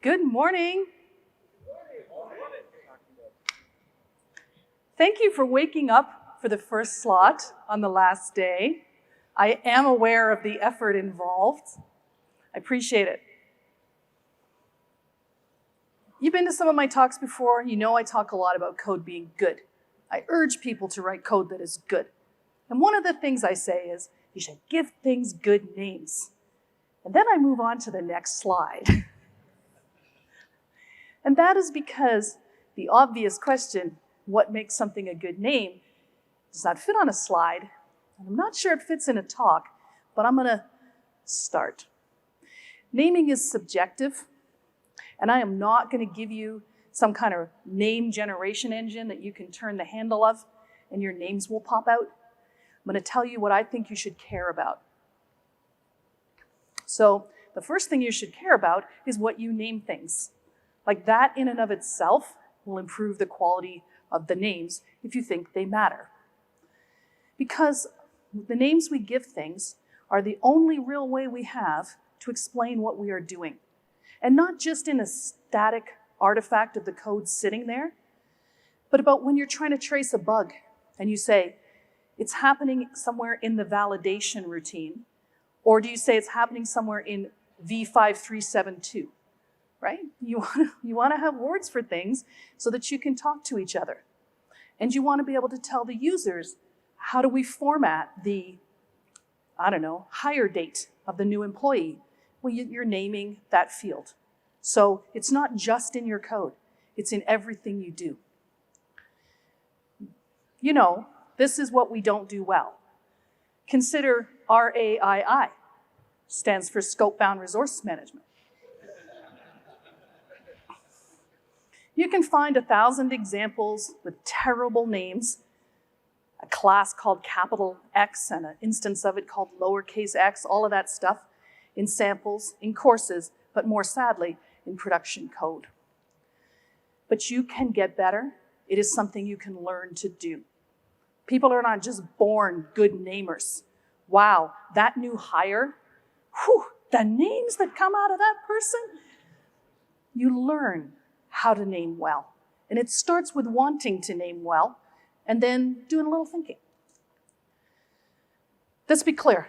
Good morning. Thank you for waking up for the first slot on the last day. I am aware of the effort involved. I appreciate it. You've been to some of my talks before. You know I talk a lot about code being good. I urge people to write code that is good. And one of the things I say is you should give things good names. And then I move on to the next slide. And that is because the obvious question, what makes something a good name, does not fit on a slide. And I'm not sure it fits in a talk, but I'm gonna start. Naming is subjective, and I am not gonna give you some kind of name generation engine that you can turn the handle of and your names will pop out. I'm gonna tell you what I think you should care about. So the first thing you should care about is what you name things. Like that in and of itself will improve the quality of the names if you think they matter. Because the names we give things are the only real way we have to explain what we are doing. And not just in a static artifact of the code sitting there, but about when you're trying to trace a bug and you say, it's happening somewhere in the validation routine, or do you say it's happening somewhere in V5372, right? You want to have words for things so that you can talk to each other. And you want to be able to tell the users, how do we format the, hire date of the new employee? Well, you're naming that field. So it's not just in your code, it's in everything you do. You know, this is what we don't do well. Consider RAII, stands for Scope-Bound Resource Management. You can find 1,000 examples with terrible names, a class called capital X and an instance of it called lowercase x, all of that stuff in samples, in courses, but more sadly, in production code. But you can get better. It is something you can learn to do. People are not just born good namers. Wow, that new hire, the names that come out of that person, you learn how to name well. And it starts with wanting to name well and then doing a little thinking. Let's be clear,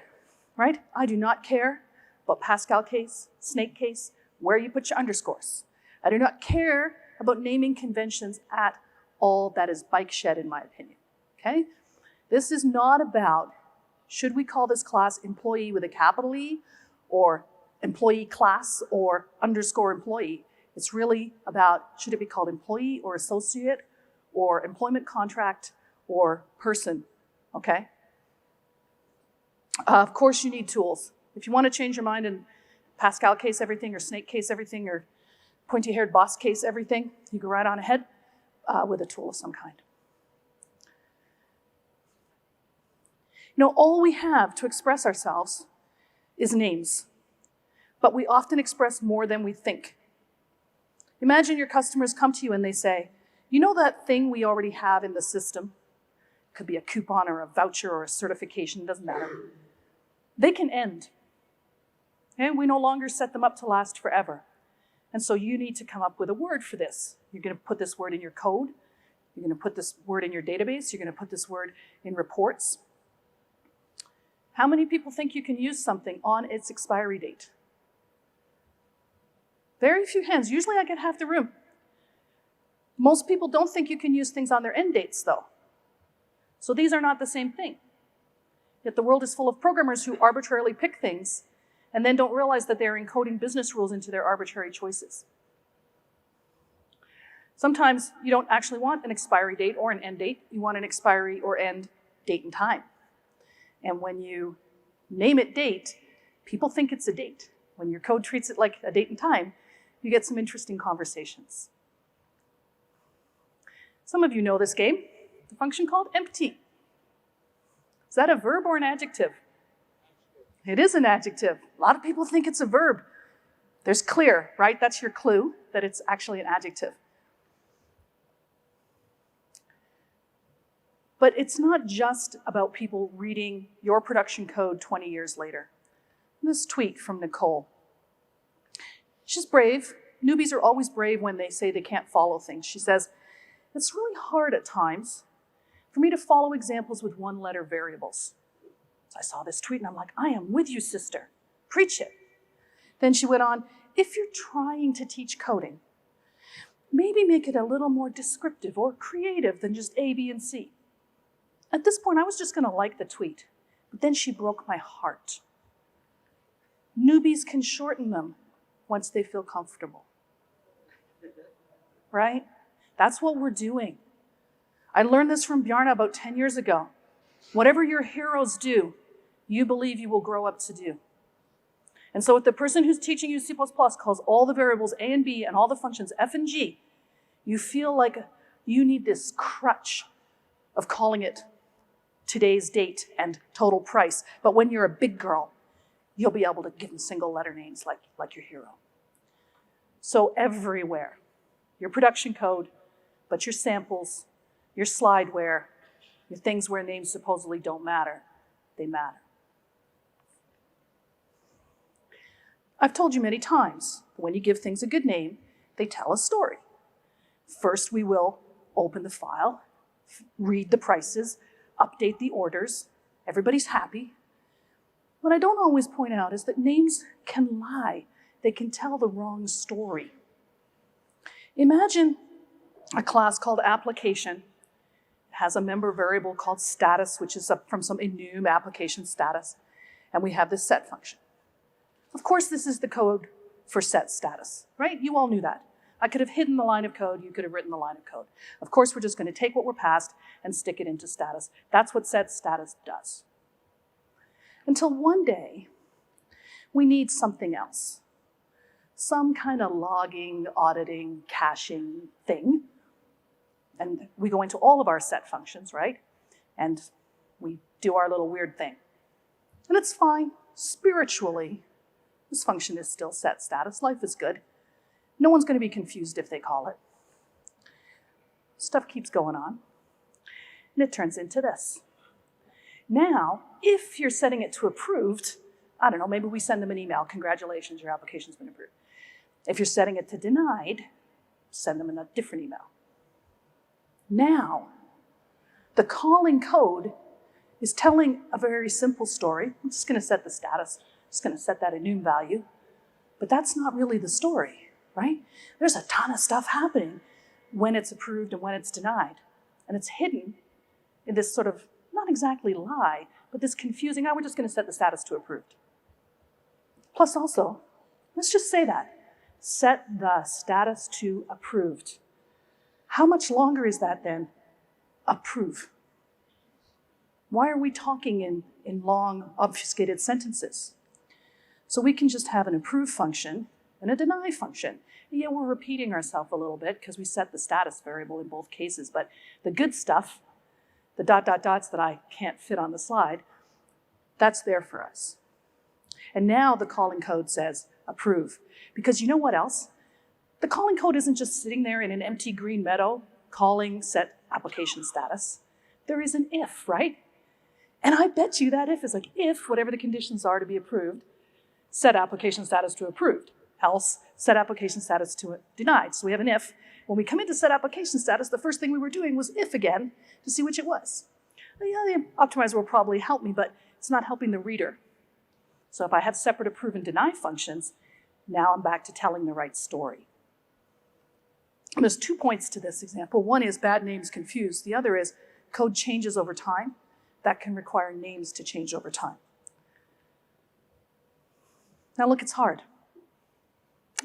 right? I do not care about Pascal case, snake case, where you put your underscores. I do not care about naming conventions at all. That is bike shed in my opinion, okay? This is not about, should we call this class employee with a capital E or employee class or underscore employee. It's really about, should it be called employee or associate or employment contract or person, okay? Of course you need tools. If you want to change your mind and Pascal case everything or snake case everything or pointy-haired boss case everything, you go right on ahead with a tool of some kind. You know, all we have to express ourselves is names, but we often express more than we think. Imagine your customers come to you and they say, you know that thing we already have in the system? It could be a coupon or a voucher or a certification, doesn't matter. They can end. And we no longer set them up to last forever. And so you need to come up with a word for this. You're going to put this word in your code. You're going to put this word in your database. You're going to put this word in reports. How many people think you can use something on its expiry date? Very few hands. Usually I get half the room. Most people don't think you can use things on their end dates, though. So these are not the same thing. Yet the world is full of programmers who arbitrarily pick things and then don't realize that they're encoding business rules into their arbitrary choices. Sometimes you don't actually want an expiry date or an end date. You want an expiry or end date and time. And when you name it date, people think it's a date. When your code treats it like a date and time, you get some interesting conversations. Some of you know this game, the function called empty. Is that a verb or an adjective? It is an adjective. A lot of people think it's a verb. There's clear, right? That's your clue that it's actually an adjective. But it's not just about people reading your production code 20 years later. This tweet from Nicole. She's brave. Newbies are always brave when they say they can't follow things. She says, it's really hard at times for me to follow examples with one-letter variables. So I saw this tweet and I'm like, I am with you, sister. Preach it. Then she went on, if you're trying to teach coding, maybe make it a little more descriptive or creative than just A, B, and C. At this point, I was just going to like the tweet, but then she broke my heart. Newbies can shorten them once they feel comfortable. Right? That's what we're doing. I learned this from Bjarne about 10 years ago. Whatever your heroes do, you believe you will grow up to do. And so if the person who's teaching you C++ calls all the variables A and B and all the functions F and G, you feel like you need this crutch of calling it today's date and total price. But when you're a big girl, you'll be able to give them single letter names like your hero. So everywhere, your production code, but your samples, your slideware, your things where names supposedly don't matter, they matter. I've told you many times, when you give things a good name, they tell a story. First, we will open the file, read the prices, update the orders. Everybody's happy. What I don't always point out is that names can lie. They can tell the wrong story. Imagine a class called application. It has a member variable called status, which is from some enum application status. And we have this set function. Of course, this is the code for set status, right? You all knew that. I could have hidden the line of code. You could have written the line of code. Of course, we're just going to take what we're passed and stick it into status. That's what set status does. Until one day, we need something else. Some kind of logging, auditing, caching thing. And we go into all of our set functions, right? And we do our little weird thing. And it's fine. Spiritually, this function is still set status. Life is good. No one's going to be confused if they call it. Stuff keeps going on. And it turns into this. Now, if you're setting it to approved, I don't know, maybe we send them an email. Congratulations, your application's been approved. If you're setting it to denied, send them a different email. Now, the calling code is telling a very simple story. I'm just going to set the status. I'm just going to set that enum value. But that's not really the story, right? There's a ton of stuff happening when it's approved and when it's denied. And it's hidden in this sort of, not exactly lie, but this confusing, we're just going to set the status to approved. Plus also, let's just say that. Set the status to approved. How much longer is that then? Approve. Why are we talking in long, obfuscated sentences? So we can just have an approve function and a deny function. Yeah, we're repeating ourselves a little bit because we set the status variable in both cases, but the good stuff, the ... dots that I can't fit on the slide, that's there for us. And now the calling code says approve. Because you know what else? The calling code isn't just sitting there in an empty green meadow calling set application status. There is an if, right? And I bet you that if is like if whatever the conditions are to be approved, set application status to approved. Else, set application status to denied. So we have an if. When we come into set application status, the first thing we were doing was if again to see which it was. Well, yeah, the optimizer will probably help me, but it's not helping the reader. So if I have separate approve and deny functions, now I'm back to telling the right story. And there's 2 points to this example. One is bad names confused. The other is code changes over time. That can require names to change over time. Now look, it's hard.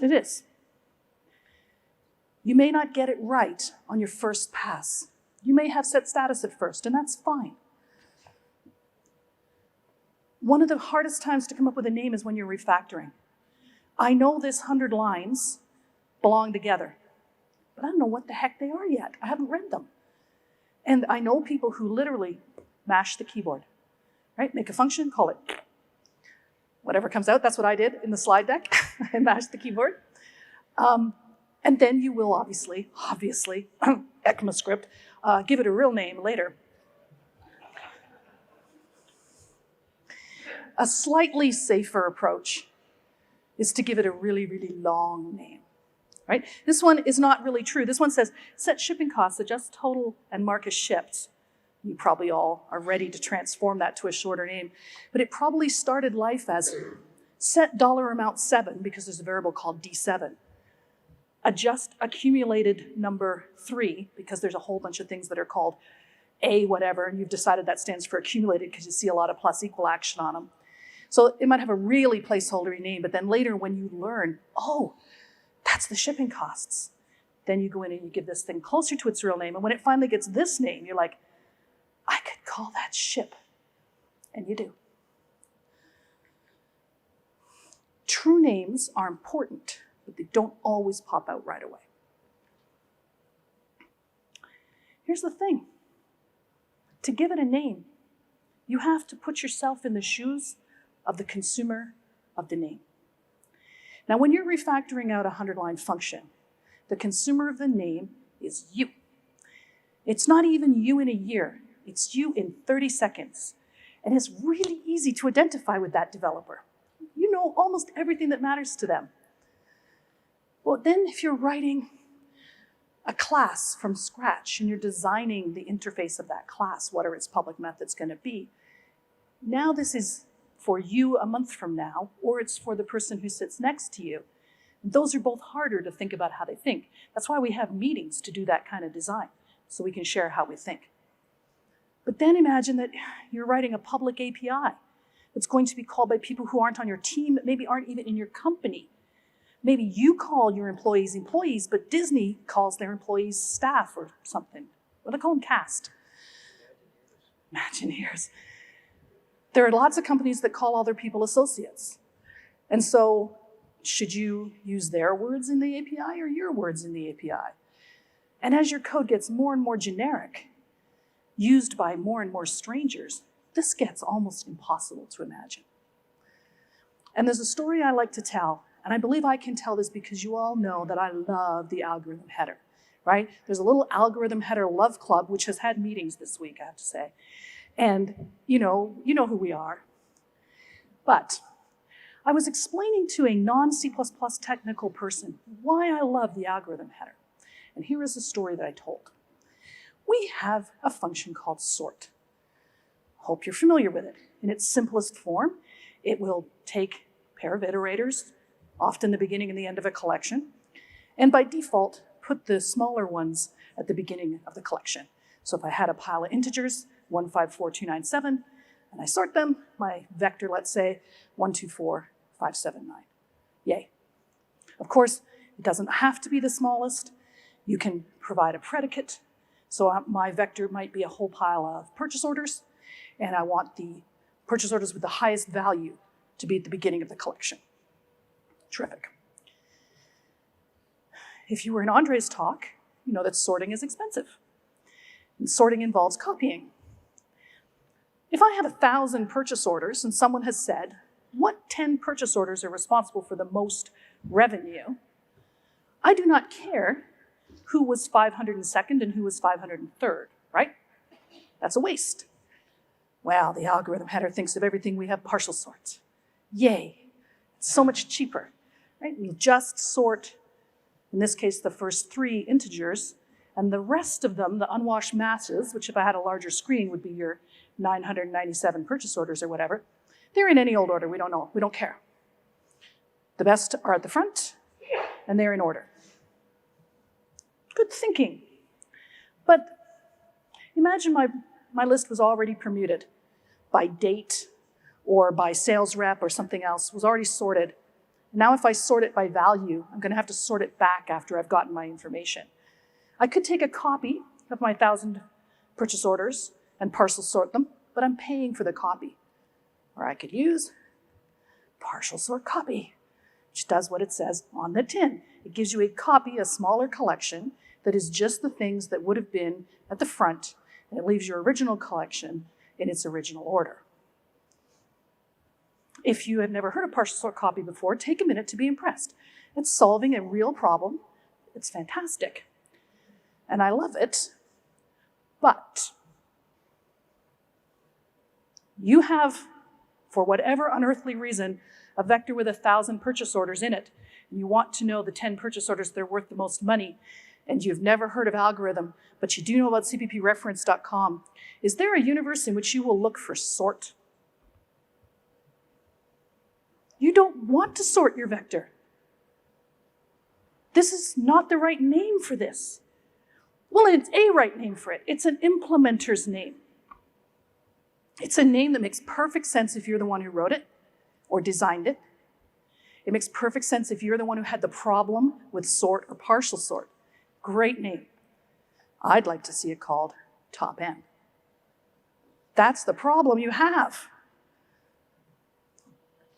It is. You may not get it right on your first pass. You may have set status at first, and that's fine. One of the hardest times to come up with a name is when you're refactoring. I know this 100 lines belong together, but I don't know what the heck they are yet. I haven't read them. And I know people who literally mash the keyboard, right? Make a function, call it whatever comes out. That's what I did in the slide deck. I mashed the keyboard. And then you will obviously, ECMAScript, give it a real name later. A slightly safer approach is to give it a really, really long name. right? This one is not really true. This one says, set shipping costs, adjust total and mark as shipped. You probably all are ready to transform that to a shorter name, but it probably started life as set dollar amount 7, because there's a variable called D7. Adjust accumulated number 3, because there's a whole bunch of things that are called A whatever, and you've decided that stands for accumulated because you see a lot of plus equal action on them. So it might have a really placeholdery name, but then later when you learn, oh, that's the shipping costs, then you go in and you give this thing closer to its real name, and when it finally gets this name, you're like, I could call that ship, and you do. True names are important, but they don't always pop out right away. Here's the thing. To give it a name, you have to put yourself in the shoes of the consumer of the name. Now, when you're refactoring out a 100-line function, the consumer of the name is you. It's not even you in a year. It's you in 30 seconds. And it's really easy to identify with that developer. You know almost everything that matters to them. Well, then if you're writing a class from scratch and you're designing the interface of that class, whatever its public method's going to be, now this is for you a month from now, or it's for the person who sits next to you. Those are both harder to think about how they think. That's why we have meetings to do that kind of design, so we can share how we think. But then imagine that you're writing a public API that's going to be called by people who aren't on your team, that maybe aren't even in your company. Maybe you call your employees, but Disney calls their employees staff or something. What do they call them? Cast. Imagineers. There are lots of companies that call all their people associates. And so should you use their words in the API or your words in the API? And as your code gets more and more generic, used by more and more strangers, this gets almost impossible to imagine. And there's a story I like to tell, and I believe I can tell this because you all know that I love the algorithm header, right? There's a little algorithm header love club, which has had meetings this week, I have to say. And you know who we are. But I was explaining to a non-C++ technical person why I love the algorithm header. And here is the story that I told. We have a function called sort. Hope you're familiar with it. In its simplest form, it will take a pair of iterators, often the beginning and the end of a collection, and by default, put the smaller ones at the beginning of the collection. So if I had a pile of integers, 154297, and I sort them, my vector, let's say, 124579. Yay. Of course, it doesn't have to be the smallest. You can provide a predicate. So my vector might be a whole pile of purchase orders, and I want the purchase orders with the highest value to be at the beginning of the collection. Terrific. If you were in Andre's talk, you know that sorting is expensive. And sorting involves copying. If I have 1,000 purchase orders and someone has said, what 10 purchase orders are responsible for the most revenue, I do not care who was 502nd and who was 503rd, right? That's a waste. Well, the algorithm header thinks of everything we have partial sort. Yay, it's so much cheaper, right? We just sort, in this case, the first 3 integers, and the rest of them, the unwashed masses, which if I had a larger screen would be your 997 purchase orders or whatever, they're in any old order, we don't know, we don't care. The best are at the front, and they're in order. Good thinking. But imagine my list was already permuted by date or by sales rep or something else, was already sorted. Now if I sort it by value, I'm going to have to sort it back after I've gotten my information. I could take a copy of my 1,000 purchase orders and parcel sort them, but I'm paying for the copy. Or I could use partial sort copy, which does what it says on the tin. It gives you a copy, a smaller collection, that is just the things that would have been at the front, and it leaves your original collection in its original order. If you have never heard of partial sort copy before, take a minute to be impressed. It's solving a real problem. It's fantastic. And I love it. But you have, for whatever unearthly reason, a vector with 1,000 purchase orders in it, and you want to know the 10 purchase orders that are worth the most money, and you've never heard of algorithm, but you do know about CppReference.com, is there a universe in which you will look for sort? You don't want to sort your vector. This is not the right name for this. Well, it's a right name for it. It's an implementer's name. It's a name that makes perfect sense if you're the one who wrote it or designed it. It makes perfect sense if you're the one who had the problem with sort or partial sort. Great name. I'd like to see it called top N. That's the problem you have.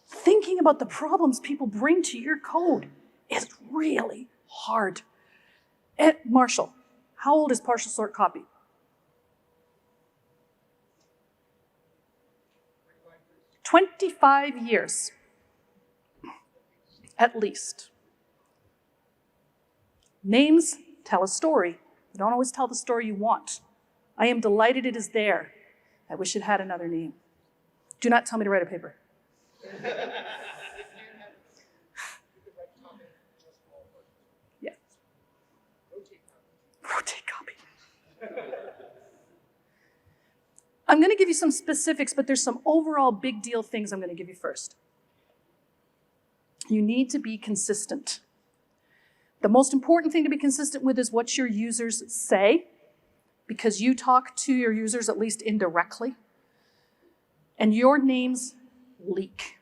Thinking about the problems people bring to your code is really hard. Marshall, how old is partial sort copy? 25 years, at least. Names tell a story. They don't always tell the story you want. I am delighted it is there. I wish it had another name. Do not tell me to write a paper. Yeah. Rotate copy. I'm going to give you some specifics, but there's some overall big deal things I'm going to give you first. You need to be consistent. The most important thing to be consistent with is what your users say, because you talk to your users at least indirectly, and your names leak.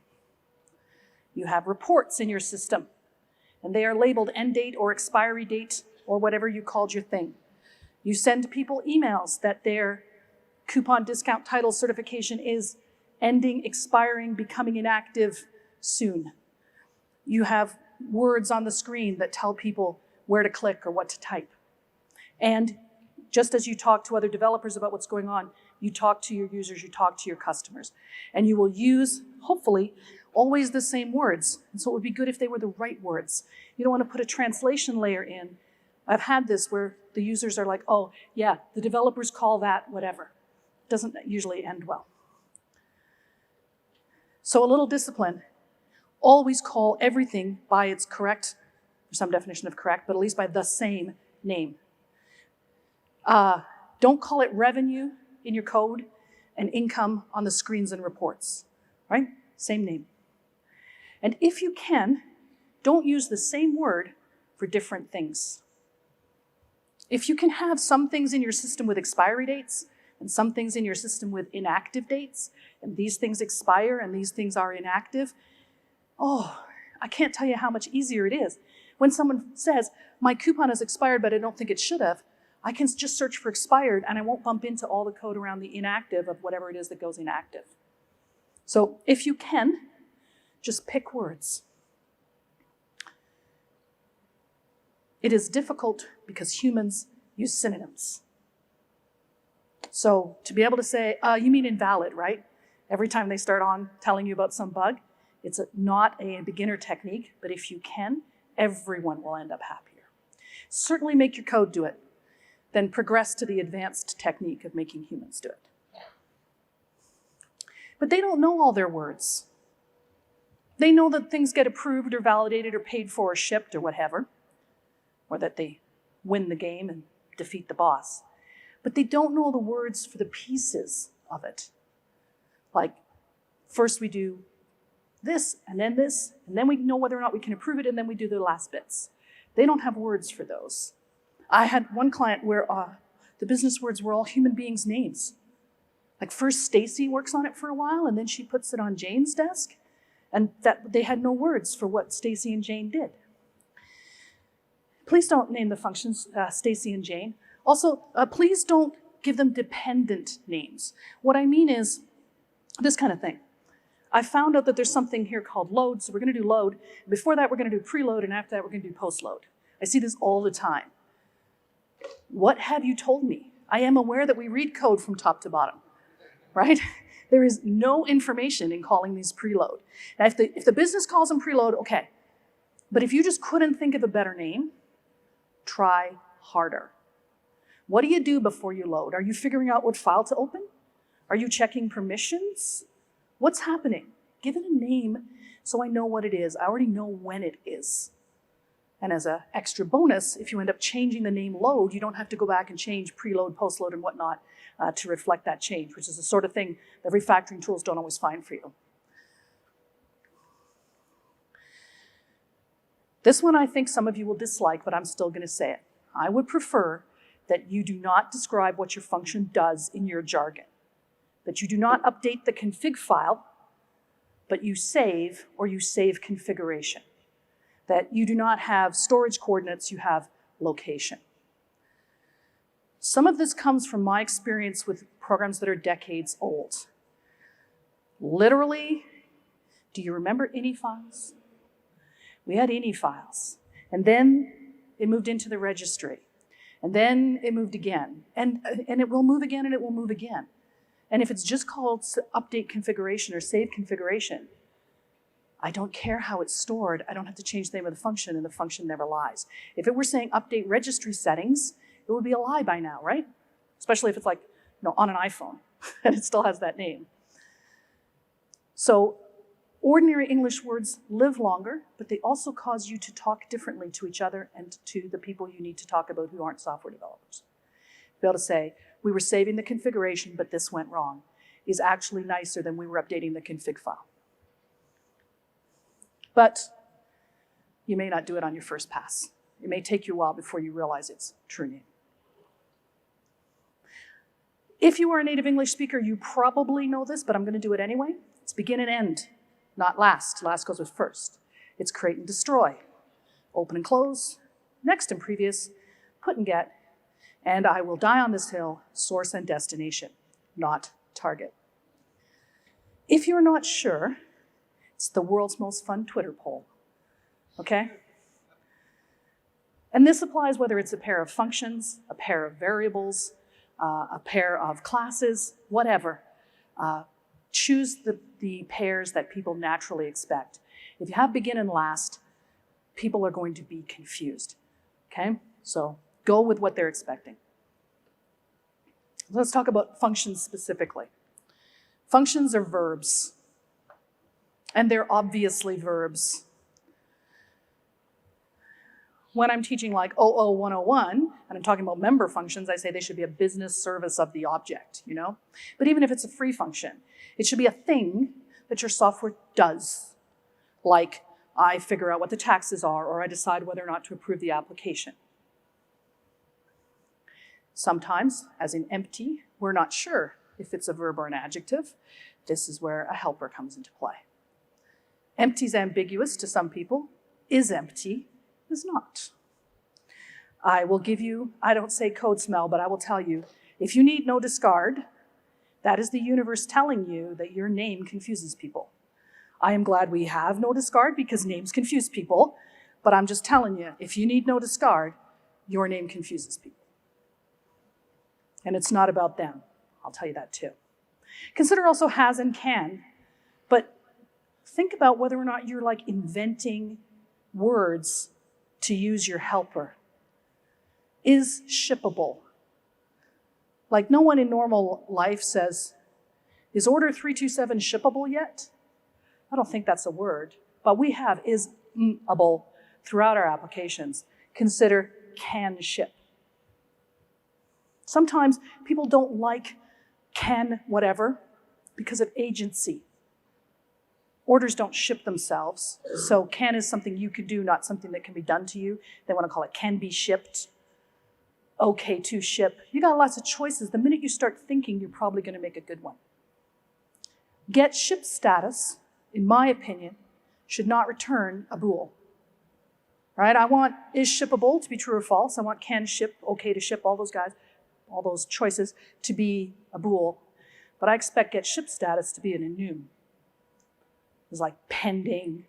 You have reports in your system, and they are labeled end date or expiry date or whatever you called your thing. You send people emails that their coupon discount title certification is ending, expiring, becoming inactive soon. You have words on the screen that tell people where to click or what to type. And just as you talk to other developers about what's going on, you talk to your users, you talk to your customers. And you will use, hopefully, always the same words. And so it would be good if they were the right words. You don't want to put a translation layer in. I've had this where the users are like, oh, yeah, the developers call that whatever. Doesn't usually end well. So a little discipline. Always call everything by its correct, or some definition of correct, but at least by the same name. Don't call it revenue in your code and income on the screens and reports, right? Same name. And if you can, don't use the same word for different things. If you can have some things in your system with expiry dates and some things in your system with inactive dates, and these things expire and these things are inactive, oh, I can't tell you how much easier it is. When someone says, my coupon has expired, but I don't think it should have, I can just search for expired and I won't bump into all the code around the inactive of whatever it is that goes inactive. So if you can, just pick words. It is difficult because humans use synonyms. So to be able to say, you mean invalid, right? Every time they start on telling you about some bug, it's not a beginner technique, but if you can, everyone will end up happier. Certainly make your code do it, then progress to the advanced technique of making humans do it. But they don't know all their words. They know that things get approved or validated or paid for or shipped or whatever, or that they win the game and defeat the boss. But they don't know the words for the pieces of it. Like, first we do this, and then we know whether or not we can approve it, and then we do the last bits. They don't have words for those. I had one client where the business words were all human beings' names. Like first Stacy works on it for a while, and then she puts it on Jane's desk, and that they had no words for what Stacy and Jane did. Please don't name the functions Stacy and Jane. Also, please don't give them dependent names. What I mean is this kind of thing. I found out that there's something here called load, so we're going to do load. Before that, we're going to do preload, and after that, we're going to do postload. I see this all the time. What have you told me? I am aware that we read code from top to bottom, right? There is no information in calling these preload. Now, if the business calls them preload, okay. But if you just couldn't think of a better name, try harder. What do you do before you load? Are you figuring out what file to open? Are you checking permissions? What's happening? Give it a name so I know what it is. I already know when it is. And as an extra bonus, if you end up changing the name load, you don't have to go back and change preload, postload, and whatnot to reflect that change, which is the sort of thing that refactoring tools don't always find for you. This one I think some of you will dislike, but I'm still going to say it. I would prefer that you do not describe what your function does in your jargon, that you do not update the config file, but you save or you save configuration, that you do not have storage coordinates, you have location. Some of this comes from my experience with programs that are decades old. Literally, do you remember ini files? We had ini files, and then it moved into the registry, and then it moved again, and it will move again, and it will move again. And if it's just called update configuration or save configuration, I don't care how it's stored. I don't have to change the name of the function, and the function never lies. If it were saying update registry settings, it would be a lie by now, right? Especially if it's like, on an iPhone, and it still has that name. So ordinary English words live longer, but they also cause you to talk differently to each other and to the people you need to talk about who aren't software developers. Be able to say, we were saving the configuration, but this went wrong, is actually nicer than we were updating the config file. But you may not do it on your first pass. It may take you a while before you realize its true name. If you are a native English speaker, you probably know this, but I'm going to do it anyway. It's begin and end, not last. Last goes with first. It's create and destroy, open and close, next and previous, put and get, and I will die on this hill, source and destination, not target. If you're not sure, it's the world's most fun Twitter poll, okay? And this applies whether it's a pair of functions, a pair of variables, a pair of classes, whatever. Choose the pairs that people naturally expect. If you have begin and last, people are going to be confused, okay? So go with what they're expecting. Let's talk about functions specifically. Functions are verbs, and they're obviously verbs. When I'm teaching like 00101, and I'm talking about member functions, I say they should be a business service of the object, But even if it's a free function, it should be a thing that your software does. Like, I figure out what the taxes are, or I decide whether or not to approve the application. Sometimes, as in empty, we're not sure if it's a verb or an adjective. This is where a helper comes into play. Empty is ambiguous to some people. Is empty is not. I will give you, I don't say code smell, but I will tell you, if you need no discard, that is the universe telling you that your name confuses people. I am glad we have no discard because names confuse people, but I'm just telling you, if you need no discard, your name confuses people. And it's not about them. I'll tell you that too. Consider also has and can, but think about whether or not you're like inventing words to use your helper. Is shippable. Like no one in normal life says, is order 327 shippable yet? I don't think that's a word, but we have is-able throughout our applications. Consider can ship. Sometimes people don't like can whatever because of agency. Orders don't ship themselves, so can is something you could do, not something that can be done to you. They want to call it can be shipped, okay to ship. You got lots of choices. The minute you start thinking, you're probably going to make a good one. Get ship status, in my opinion, should not return a bool. Right? I want is shippable to be true or false. I want can ship, okay to ship, all those guys, all those choices to be a bool. But I expect get ship status to be an enum. It's like pending,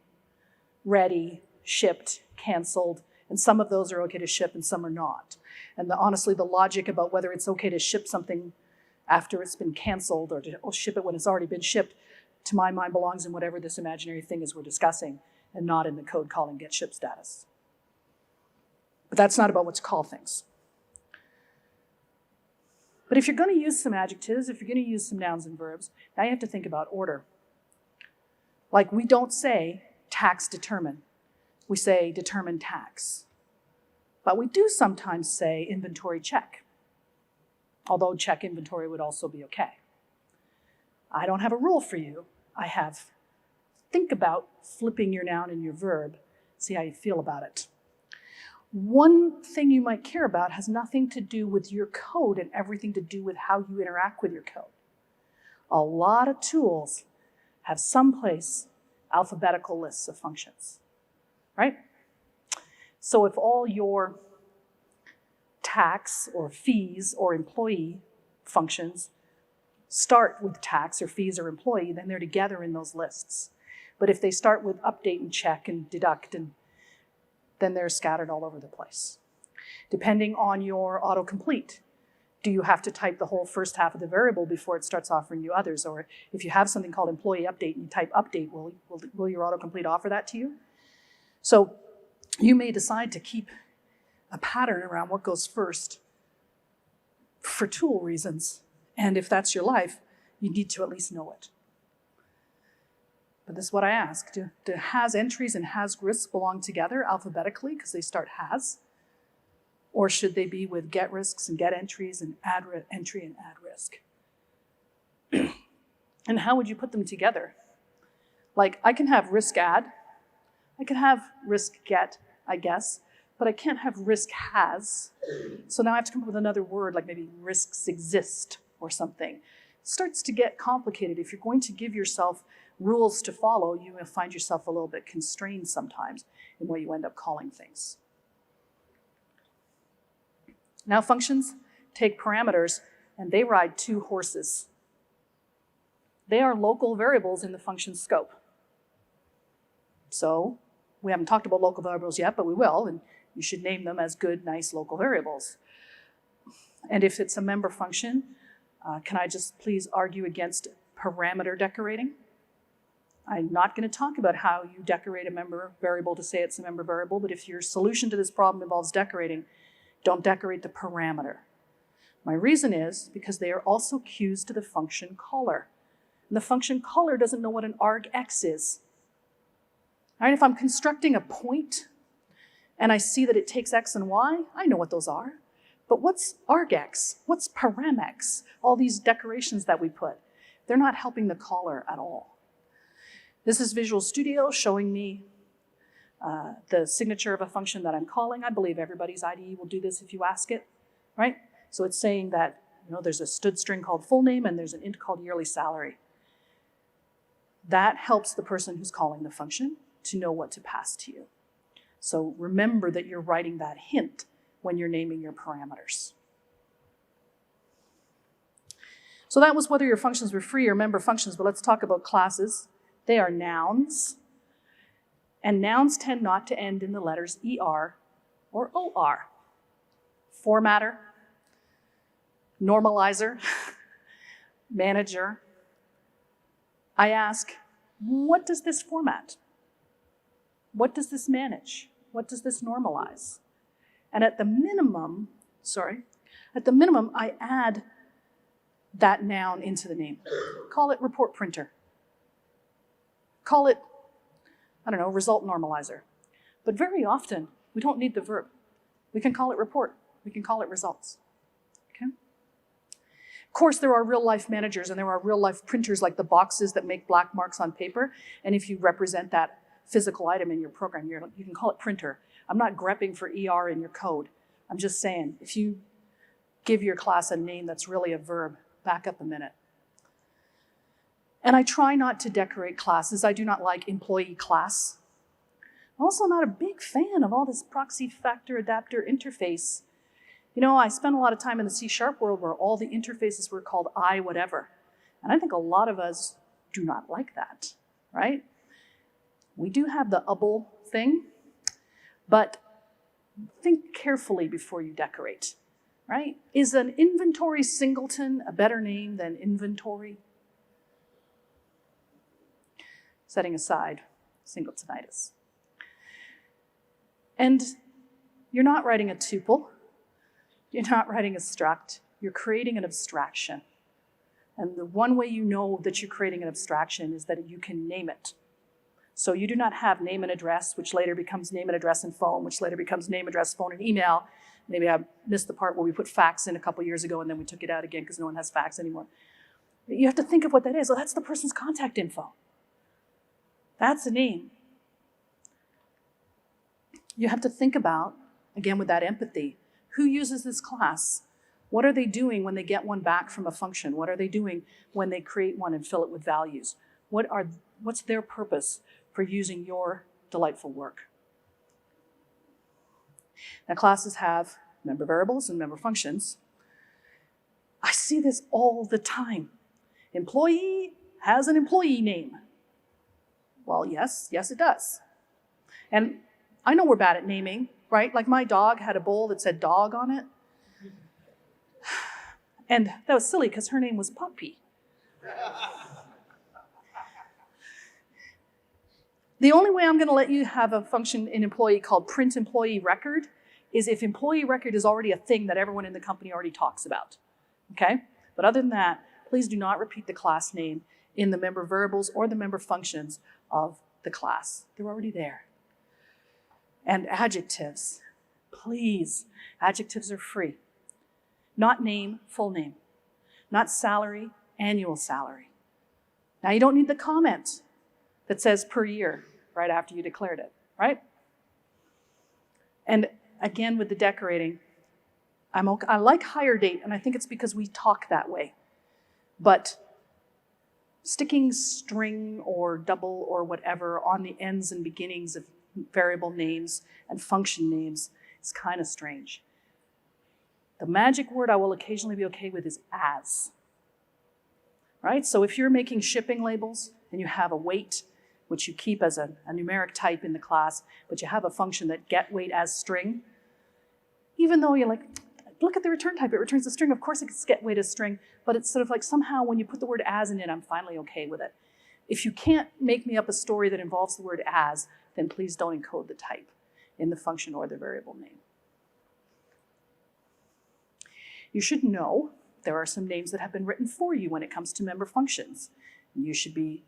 ready, shipped, canceled, and some of those are okay to ship and some are not. And honestly, the logic about whether it's okay to ship something after it's been canceled or to ship it when it's already been shipped, to my mind belongs in whatever this imaginary thing is we're discussing and not in the code calling get ship status. But that's not about what to call things. But if you're going to use some adjectives, if you're going to use some nouns and verbs, now you have to think about order. Like we don't say tax determine. we say determine tax. But we do sometimes say inventory check, although check inventory would also be okay. I don't have a rule for you. I have think about flipping your noun and your verb, see how you feel about it. One thing you might care about has nothing to do with your code and everything to do with how you interact with your code. A lot of tools have someplace alphabetical lists of functions, right? So if all your tax or fees or employee functions start with tax or fees or employee, then they're together in those lists. But if they start with update and check and deduct, then they're scattered all over the place. Depending on your autocomplete, do you have to type the whole first half of the variable before it starts offering you others? Or if you have something called employee update and you type update, will your autocomplete offer that to you? So you may decide to keep a pattern around what goes first for tool reasons. And if that's your life, you need to at least know it. But this is what I ask. Do has entries and has risks belong together alphabetically because they start has? Or should they be with get risks and get entries and add entry and add risk? And how would you put them together? Like, I can have risk add, I can have risk get, I guess, but I can't have risk has. So now I have to come up with another word, like maybe risks exist or something. It starts to get complicated. If you're going to give yourself rules to follow, you will find yourself a little bit constrained sometimes in what you end up calling things. Now functions take parameters and they ride two horses. They are local variables in the function scope. So we haven't talked about local variables yet, but we will, and you should name them as good, nice local variables. And if it's a member function, can I just please argue against parameter decorating? I'm not going to talk about how you decorate a member variable to say it's a member variable, but if your solution to this problem involves decorating, don't decorate the parameter. My reason is because they are also cues to the function caller. And the function caller doesn't know what an argx is. All right, if I'm constructing a point and I see that it takes x and y, I know what those are. But what's argx? What's paramx? All these decorations that we put, they're not helping the caller at all. This is Visual Studio showing me the signature of a function that I'm calling. I believe everybody's IDE will do this if you ask it, right? So it's saying that, there's a std string called full name and there's an int called yearly salary. That helps the person who's calling the function to know what to pass to you. So remember that you're writing that hint when you're naming your parameters. So that was whether your functions were free or member functions, but let's talk about classes. They are nouns, and nouns tend not to end in the letters ER or OR. Formatter, normalizer, manager. I ask, what does this format? What does this manage? What does this normalize? And at the minimum, I add that noun into the name. Call it report printer. Call it, result normalizer. But very often, we don't need the verb. We can call it report. We can call it results. Okay? Of course, there are real-life managers and there are real-life printers like the boxes that make black marks on paper. And if you represent that physical item in your program, you can call it printer. I'm not grepping for ER in your code. I'm just saying, if you give your class a name that's really a verb, back up a minute. And I try not to decorate classes. I do not like employee class. I'm also not a big fan of all this proxy factor adapter interface. I spent a lot of time in the C# world where all the interfaces were called I whatever. And I think a lot of us do not like that, right? We do have the able thing, but think carefully before you decorate, right? Is an inventory singleton a better name than inventory? Setting aside singletonitis. And you're not writing a tuple, you're not writing a struct, you're creating an abstraction. And the one way you know that you're creating an abstraction is that you can name it. So you do not have name and address, which later becomes name and address and phone, which later becomes name, address, phone, and email. Maybe I missed the part where we put fax in a couple years ago and then we took it out again because no one has fax anymore. You have to think of what that is. Well, that's the person's contact info. That's a name. You have to think about, again with that empathy, who uses this class? What are they doing when they get one back from a function? What are they doing when they create one and fill it with values? What's their purpose for using your delightful work? Now, classes have member variables and member functions. I see this all the time. Employee has an employee name. Well, yes, it does. And I know we're bad at naming, right? Like my dog had a bowl that said dog on it. And that was silly because her name was Puppy. The only way I'm going to let you have a function in employee called print employee record is if employee record is already a thing that everyone in the company already talks about, okay? But other than that, please do not repeat the class name in the member variables or the member functions of the class. They're already there. And adjectives, please, adjectives are free. Not name, full name. Not salary, annual salary. Now you don't need the comment that says per year right after you declared it, right? And again, with the decorating, I like hire date, and I think it's because we talk that way. But sticking string or double or whatever on the ends and beginnings of variable names and function names is kind of strange. The magic word I will occasionally be okay with is as, right? So if you're making shipping labels and you have a weight, which you keep as a numeric type in the class, but you have a function that get weight as string, even though you're like, look at the return type, it returns a string. Of course it's get weight as string, but it's sort of like somehow when you put the word as in it, I'm finally okay with it. If you can't make me up a story that involves the word as, then please don't encode the type in the function or the variable name. You should know there are some names that have been written for you when it comes to member functions. You should be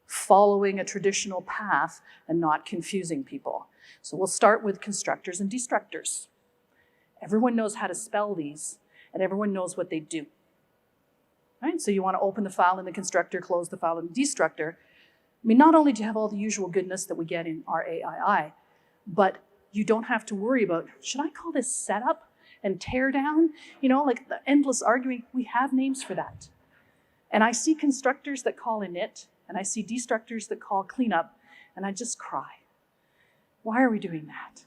following a traditional path and not confusing people. So we'll start with constructors and destructors. Everyone knows how to spell these, and everyone knows what they do. Right? So you want to open the file in the constructor, close the file in the destructor. I mean, not only do you have all the usual goodness that we get in RAII, but you don't have to worry about, should I call this setup and tear down? You know, like the endless arguing, we have names for that. And I see constructors that call init, and I see destructors that call cleanup, and I just cry. Why are we doing that?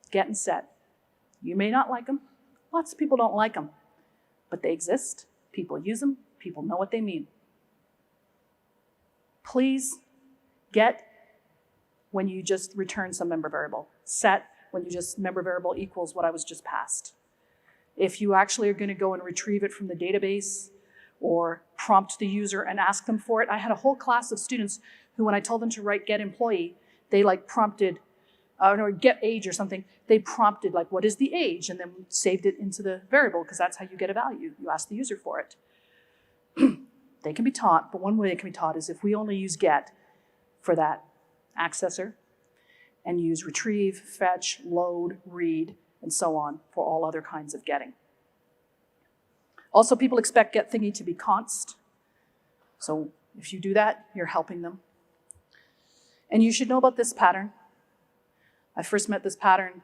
Get and set. You may not like them. Lots of people don't like them, but they exist. People use them. People know what they mean. Please get when you just return some member variable. Set when you just member variable equals what I was just passed. If you actually are going to go and retrieve it from the database or prompt the user and ask them for it. I had a whole class of students who, when I told them to write get employee, they like prompted, or get age or something, they prompted like, what is the age? And then saved it into the variable because that's how you get a value. You ask the user for it. They can be taught, but one way they can be taught is if we only use get for that accessor and use retrieve, fetch, load, read, and so on for all other kinds of getting. Also, people expect get thingy to be const. So if you do that, you're helping them. And you should know about this pattern. I first met this pattern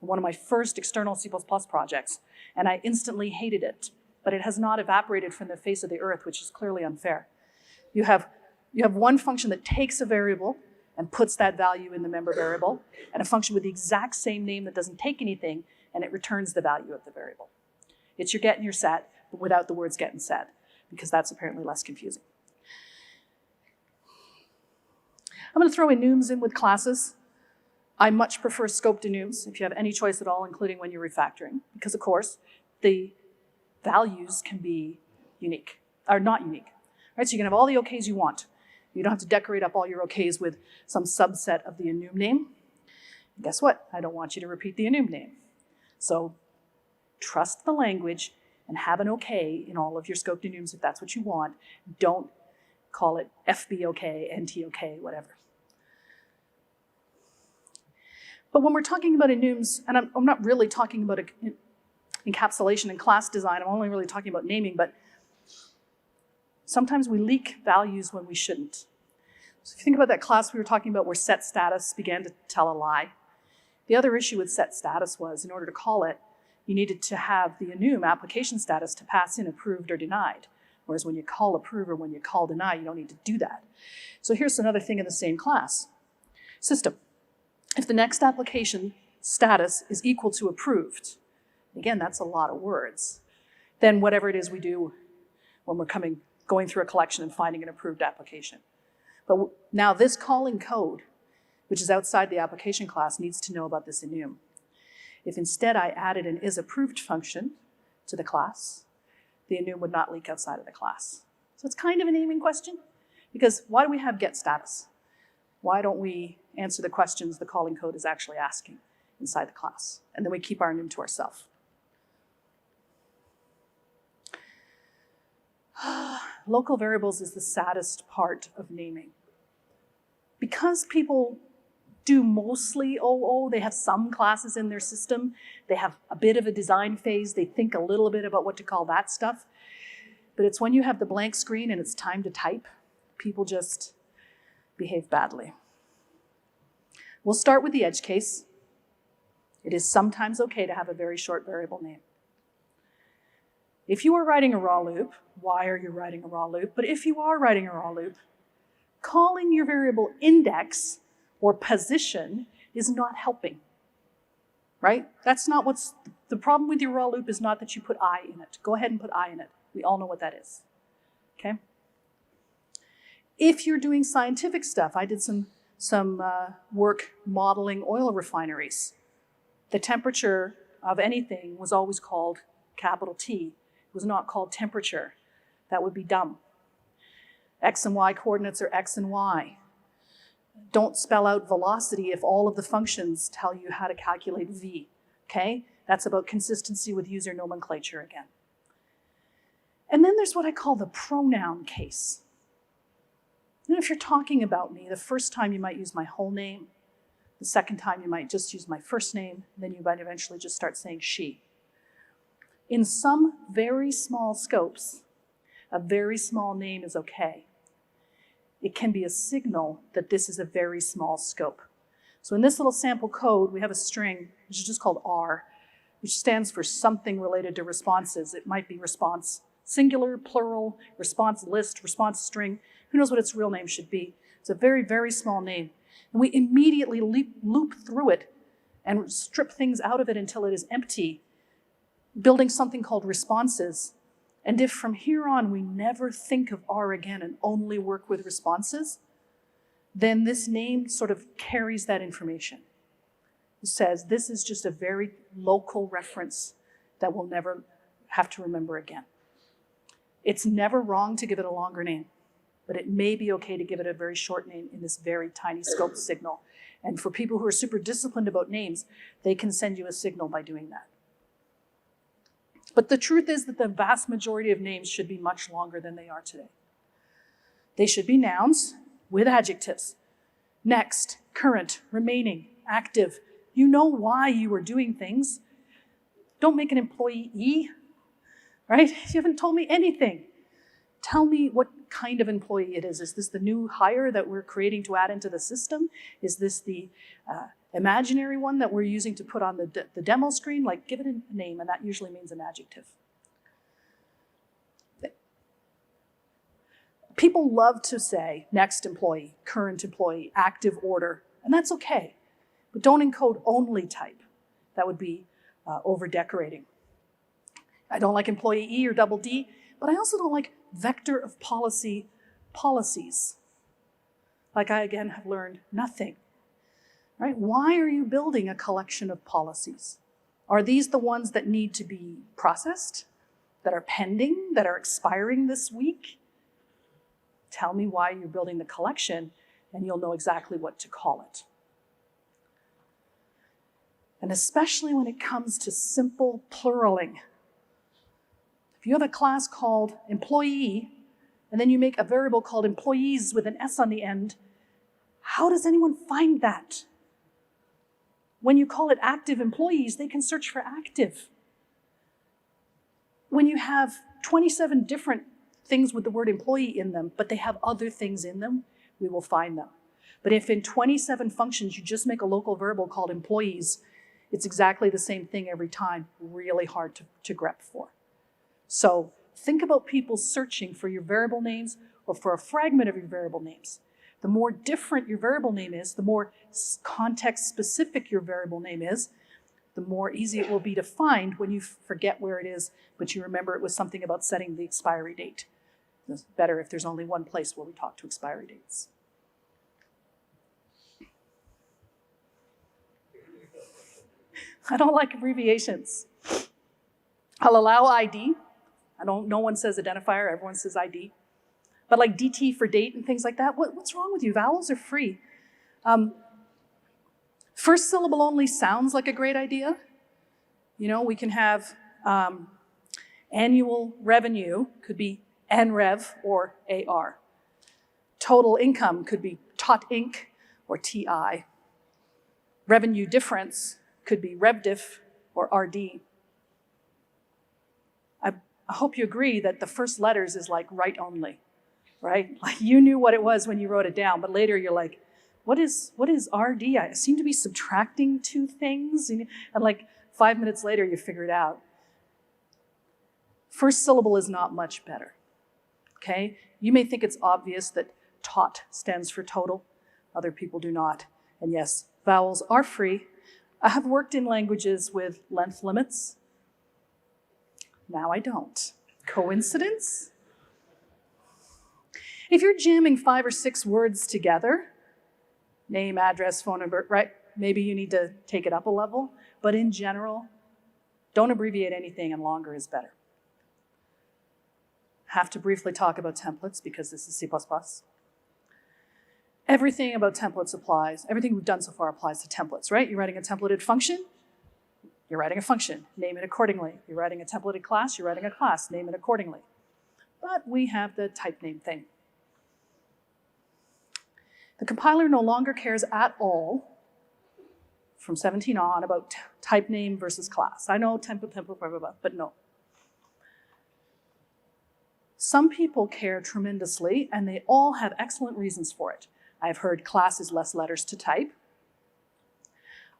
in one of my first external C++ projects, and I instantly hated it, but it has not evaporated from the face of the earth, which is clearly unfair. You have one function that takes a variable and puts that value in the member variable, and a function with the exact same name that doesn't take anything, and it returns the value of the variable. It's your get and your set, but without the words get and set, because that's apparently less confusing. I'm going to throw enums in with classes. I much prefer scoped enums, if you have any choice at all, including when you're refactoring, because of course, the values can be unique, or not unique. Right? So you can have all the OKs you want. You don't have to decorate up all your OKs with some subset of the enum name. And guess what? I don't want you to repeat the enum name. So trust the language and have an OK in all of your scoped enums if that's what you want. Don't call it FBOK, NTOK, whatever. But when we're talking about enums, and I'm not really talking about encapsulation and class design, I'm only really talking about naming, but sometimes we leak values when we shouldn't. So if you think about that class we were talking about where set status began to tell a lie, the other issue with set status was, in order to call it, you needed to have the enum application status to pass in approved or denied. Whereas when you call approve or when you call deny, you don't need to do that. So here's another thing in the same class. System. If the next application status is equal to approved, again, that's a lot of words, then whatever it is we do when we're going through a collection and finding an approved application. But now this calling code, which is outside the application class, needs to know about this enum. If instead I added an isApproved function to the class, the enum would not leak outside of the class. So it's kind of a naming question, because why do we have get status? Why don't we answer the questions the calling code is actually asking inside the class? And then we keep our enum to ourselves. Local variables is the saddest part of naming. Because people do mostly OO, they have some classes in their system, they have a bit of a design phase, they think a little bit about what to call that stuff. But it's when you have the blank screen and it's time to type, people just behave badly. We'll start with the edge case. It is sometimes okay to have a very short variable name. If you are writing a raw loop, why are you writing a raw loop? But if you are writing a raw loop, calling your variable index or position is not helping, right? That's not what's, the problem with your raw loop is not that you put I in it. Go ahead and put I in it. We all know what that is, okay? If you're doing scientific stuff, I did some work modeling oil refineries. The temperature of anything was always called capital T. It was not called temperature. That would be dumb. X and Y coordinates are X and Y. Don't spell out velocity if all of the functions tell you how to calculate V, okay? That's about consistency with user nomenclature again. And then there's what I call the pronoun case. And if you're talking about me, the first time you might use my whole name, the second time you might just use my first name, then you might eventually just start saying she. In some very small scopes, a very small name is okay. It can be a signal that this is a very small scope. So in this little sample code, we have a string, which is just called R, which stands for something related to responses. It might be response singular, plural, response list, response string. Who knows what its real name should be? It's a very, very small name. And we immediately loop through it and strip things out of it until it is empty, building something called responses. And if from here on we never think of R again and only work with responses, then this name sort of carries that information. It says this is just a very local reference that we'll never have to remember again. It's never wrong to give it a longer name, but it may be okay to give it a very short name in this very tiny scope signal. And for people who are super disciplined about names, they can send you a signal by doing that. But the truth is that the vast majority of names should be much longer than they are today. They should be nouns with adjectives. Next, current, remaining, active. You know why you are doing things. Don't make an employee, right? You haven't told me anything. Tell me what kind of employee it is. Is this the new hire that we're creating to add into the system? Is this the imaginary one that we're using to put on the demo screen? Like, give it a name, and that usually means an adjective. People love to say next employee, current employee, active order, and that's okay. But don't encode only type. That would be over-decorating. I don't like employee E or double D, but I also don't like vector of policies. Like I, again, have learned nothing. Right? Why are you building a collection of policies? Are these the ones that need to be processed, that are pending, that are expiring this week? Tell me why you're building the collection, and you'll know exactly what to call it. And especially when it comes to simple pluraling. If you have a class called employee, and then you make a variable called employees with an S on the end, how does anyone find that? When you call it active employees, they can search for active. When you have 27 different things with the word employee in them, but they have other things in them, we will find them. But if in 27 functions you just make a local variable called employees, it's exactly the same thing every time, really hard to grep for. So think about people searching for your variable names or for a fragment of your variable names. The more different your variable name is, the more context-specific your variable name is, the more easy it will be to find when you forget where it is, but you remember it was something about setting the expiry date. It's better if there's only one place where we talk to expiry dates. I don't like abbreviations. I'll allow ID. No one says identifier, everyone says ID. But like DT for date and things like that, what's wrong with you? Vowels are free. First syllable only sounds like a great idea. You know, we can have annual revenue could be NREV or AR. Total income could be TOT Inc. or TI. Revenue difference could be RevDiff or RD. I hope you agree that the first letters is like write only, right? Like you knew what it was when you wrote it down, but later you're like, what is RD? I seem to be subtracting two things. And like 5 minutes later, you figure it out. First syllable is not much better, okay? You may think it's obvious that TOT stands for total. Other people do not. And yes, vowels are free. I have worked in languages with length limits. Now I don't. Coincidence? If you're jamming 5 or 6 words together, name, address, phone number, right? Maybe you need to take it up a level. But in general, don't abbreviate anything and longer is better. Have to briefly talk about templates because this is C++. Everything about templates applies. Everything we've done so far applies to templates, right? You're writing a templated function, you're writing a function, name it accordingly. You're writing a templated class, you're writing a class, name it accordingly. But we have the type name thing. The compiler no longer cares at all from 17 on about type name versus class. I know template, blah, blah, blah, but no. Some people care tremendously, and they all have excellent reasons for it. I've heard class is less letters to type.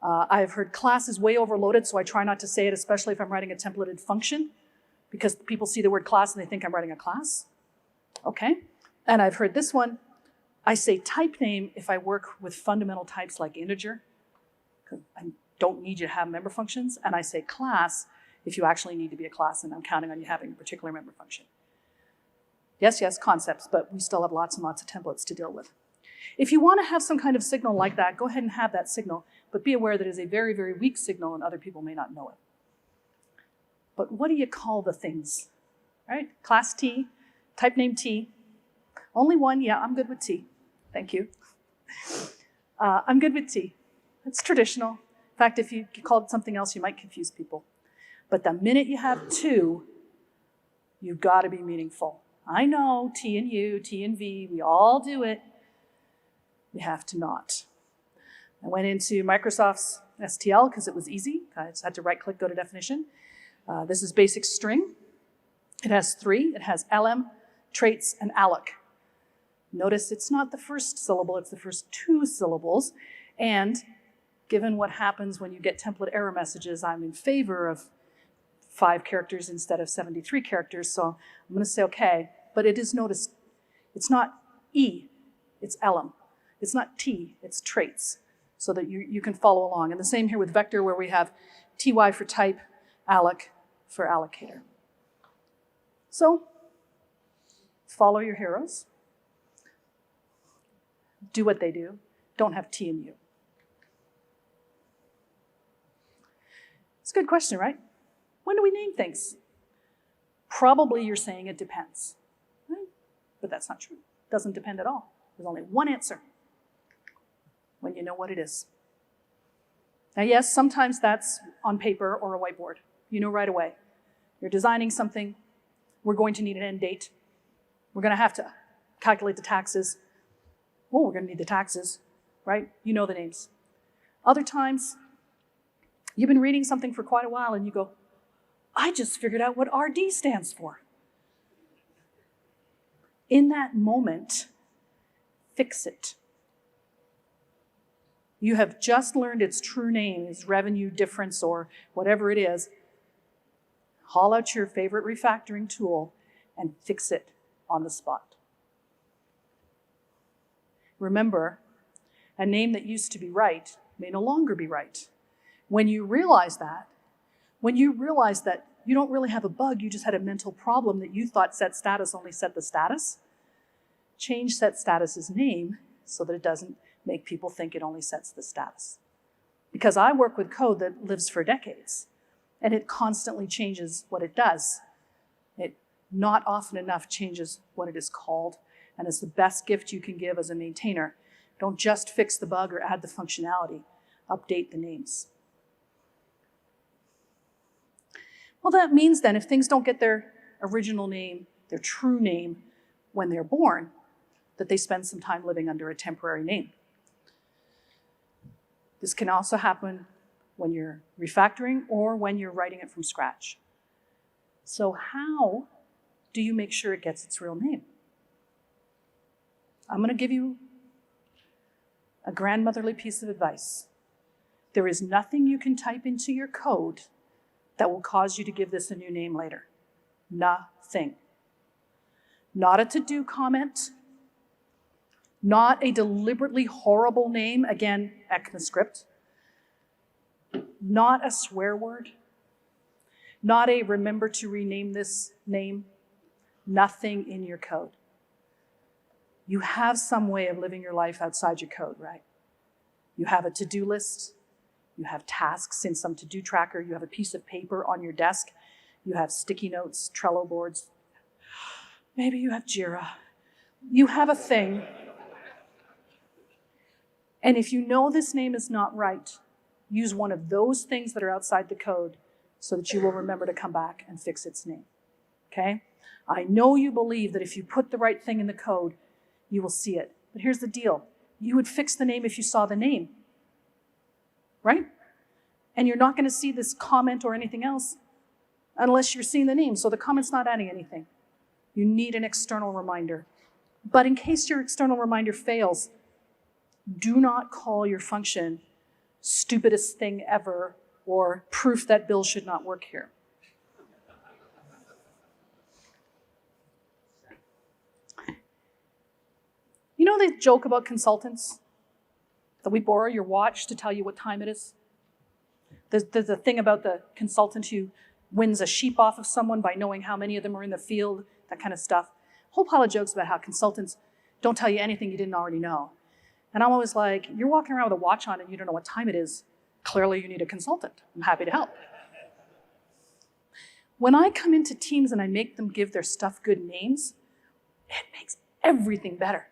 I've heard class is way overloaded, so I try not to say it, especially if I'm writing a templated function, because people see the word class and they think I'm writing a class. Okay. And I've heard this one. I say type name if I work with fundamental types like integer, because I don't need you to have member functions. And I say class if you actually need to be a class and I'm counting on you having a particular member function. Yes, yes, concepts, but we still have lots and lots of templates to deal with. If you want to have some kind of signal like that, go ahead and have that signal, but be aware that it is a very, very weak signal and other people may not know it. But what do you call the things, right? Class T, type name T. Only one, yeah, I'm good with T. Thank you. I'm good with T. It's traditional. In fact, if you called it something else, you might confuse people. But the minute you have 2, you've got to be meaningful. I know, T and U, T and V, we all do it. You have to not. I went into Microsoft's STL because it was easy. I just had to right-click, go to definition. This is basic string. It has 3. It has LM, traits, and alloc. Notice it's not the first syllable, it's the first 2 syllables. And given what happens when you get template error messages, I'm in favor of 5 characters instead of 73 characters. So I'm going to say okay. But it is noticed, it's not E, it's LM. It's not T, it's traits, so that you can follow along. And the same here with vector, where we have TY for type, alloc for allocator. So follow your heroes. Do what they do. Don't have T and U. It's a good question, right? When do we name things? Probably you're saying it depends, right? But that's not true. It doesn't depend at all. There's only one answer when you know what it is. Now, yes, sometimes that's on paper or a whiteboard. You know right away. You're designing something. We're going to need an end date. We're going to have to calculate the taxes. Oh, we're going to need the taxes, right? You know the names. Other times, you've been reading something for quite a while and you go, I just figured out what RD stands for. In that moment, fix it. You have just learned its true name, its revenue difference, or whatever it is. Haul out your favorite refactoring tool and fix it on the spot. Remember, a name that used to be right may no longer be right. When you realize that you don't really have a bug, you just had a mental problem that you thought set status only set the status, change set status's name so that it doesn't make people think it only sets the status. Because I work with code that lives for decades, and it constantly changes what it does. It not often enough changes what it is called, and it's the best gift you can give as a maintainer. Don't just fix the bug or add the functionality, update the names. Well, that means then if things don't get their original name, their true name, when they're born, that they spend some time living under a temporary name. This can also happen when you're refactoring or when you're writing it from scratch. So how do you make sure it gets its real name? I'm going to give you a grandmotherly piece of advice. There is nothing you can type into your code that will cause you to give this a new name later. Nothing. Not a to-do comment, not a deliberately horrible name, again, ECMAScript, not a swear word, not a remember to rename this name, nothing in your code. You have some way of living your life outside your code, right? You have a to-do list, you have tasks in some to-do tracker, you have a piece of paper on your desk, you have sticky notes, Trello boards, maybe you have Jira. You have a thing. And if you know this name is not right, use one of those things that are outside the code so that you will remember to come back and fix its name, okay? I know you believe that if you put the right thing in the code, you will see it. But here's the deal. You would fix the name if you saw the name, right? And you're not going to see this comment or anything else unless you're seeing the name. So the comment's not adding anything. You need an external reminder. But in case your external reminder fails, do not call your function stupidest thing ever or proof that Bill should not work here. You know the joke about consultants? That we borrow your watch to tell you what time it is? There's a thing about the consultant who wins a sheep off of someone by knowing how many of them are in the field, that kind of stuff. A whole pile of jokes about how consultants don't tell you anything you didn't already know. And I'm always like, you're walking around with a watch on and you don't know what time it is. Clearly you need a consultant. I'm happy to help. When I come into teams and I make them give their stuff good names, it makes everything better.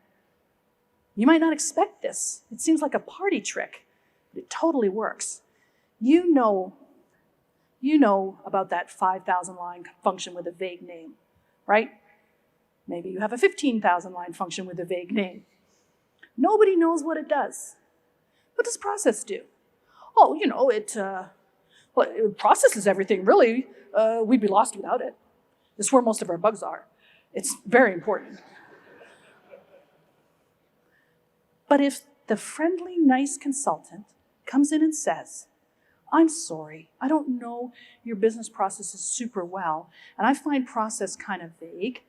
You might not expect this. It seems like a party trick, but it totally works. You know about that 5,000 line function with a vague name, right? Maybe you have a 15,000 line function with a vague name. Nobody knows what it does. What does process do? Oh, it processes everything, really. We'd be lost without it. This is where most of our bugs are. It's very important. But if the friendly, nice consultant comes in and says, I'm sorry, I don't know your business processes super well, and I find process kind of vague.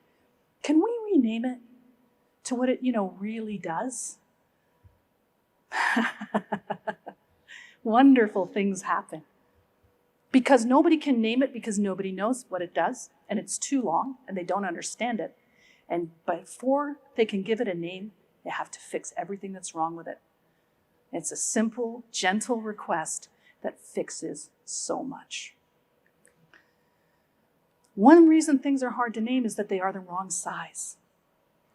Can we rename it to what it, really does? Wonderful things happen. Because nobody can name it because nobody knows what it does, and it's too long, and they don't understand it. And before they can give it a name, they have to fix everything that's wrong with it. It's a simple, gentle request that fixes so much. One reason things are hard to name is that they are the wrong size.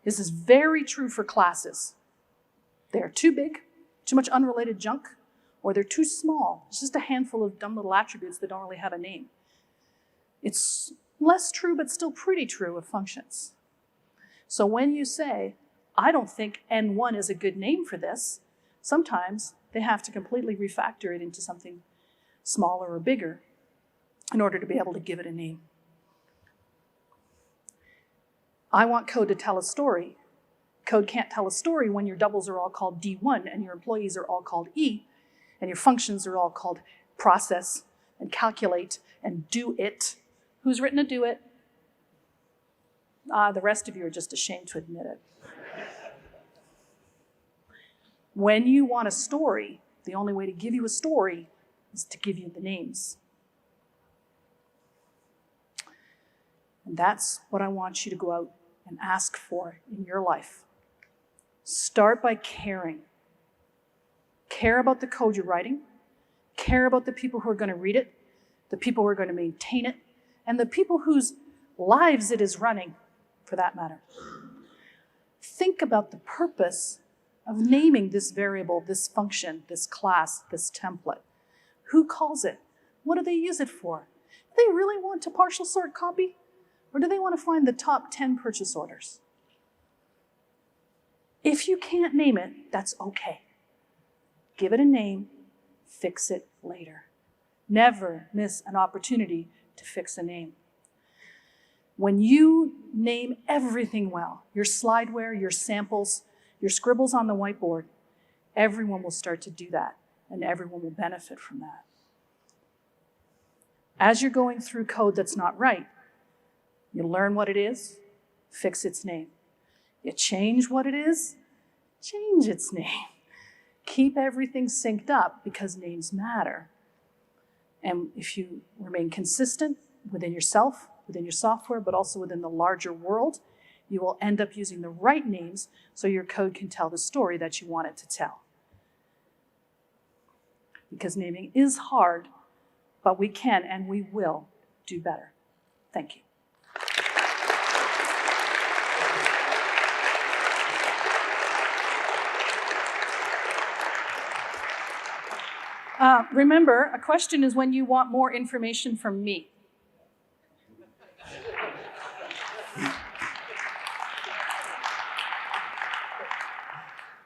This is very true for classes. They're too big, too much unrelated junk, or they're too small. It's just a handful of dumb little attributes that don't really have a name. It's less true, but still pretty true of functions. So when you say, I don't think N1 is a good name for this, sometimes they have to completely refactor it into something smaller or bigger in order to be able to give it a name. I want code to tell a story. Code can't tell a story when your doubles are all called D1 and your employees are all called E and your functions are all called process and calculate and do it. Who's written a do it? The rest of you are just ashamed to admit it. When you want a story, the only way to give you a story is to give you the names. And that's what I want you to go out and ask for in your life. Start by caring. Care about the code you're writing. Care about the people who are going to read it, the people who are going to maintain it, and the people whose lives it is running, for that matter. Think about the purpose of naming this variable, this function, this class, this template. Who calls it? What do they use it for? Do they really want to partial sort copy? Or do they want to find the top 10 purchase orders? If you can't name it, that's okay. Give it a name, fix it later. Never miss an opportunity to fix a name. When you name everything well, your slideware, your samples, your scribbles on the whiteboard, everyone will start to do that, and everyone will benefit from that. As you're going through code that's not right, you learn what it is, fix its name. You change what it is, change its name. Keep everything synced up because names matter. And if you remain consistent within yourself, within your software, but also within the larger world, you will end up using the right names so your code can tell the story that you want it to tell. Because naming is hard, but we can and we will do better. Thank you. Remember, a question is when you want more information from me.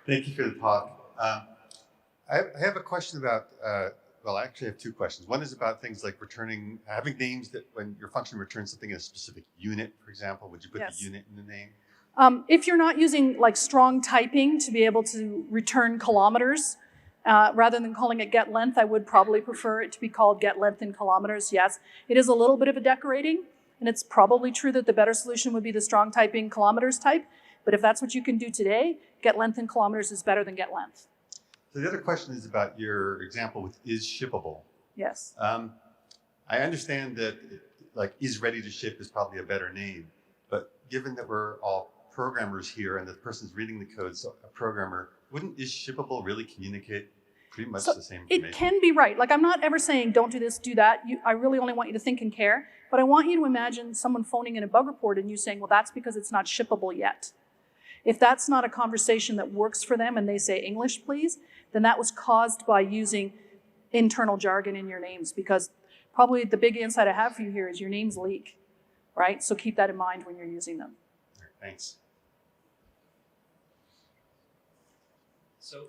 Thank you for the talk. I have a question about, well, I actually have two questions. One is about things like returning, having names that when your function returns something in a specific unit, for example, would you put the unit in the name? If you're not using like strong typing to be able to return kilometers, rather than calling it get length, I would probably prefer it to be called get length in kilometers. Yes, it is a little bit of a decorating, and it's probably true that the better solution would be the strong typing kilometers type. But if that's what you can do today, get length in kilometers is better than get length. So the other question is about your example with is shippable. Yes. I understand that like is ready to ship is probably a better name, but given that we're all programmers here and the person's reading the code, so a programmer, wouldn't is shippable really communicate pretty much the same information? It can be right. Like I'm not ever saying don't do this, do that. I really only want you to think and care, but I want you to imagine someone phoning in a bug report and you saying, well, that's because it's not shippable yet. If that's not a conversation that works for them and they say English, please, then that was caused by using internal jargon in your names, because probably the big insight I have for you here is your names leak, right? So keep that in mind when you're using them. Thanks. So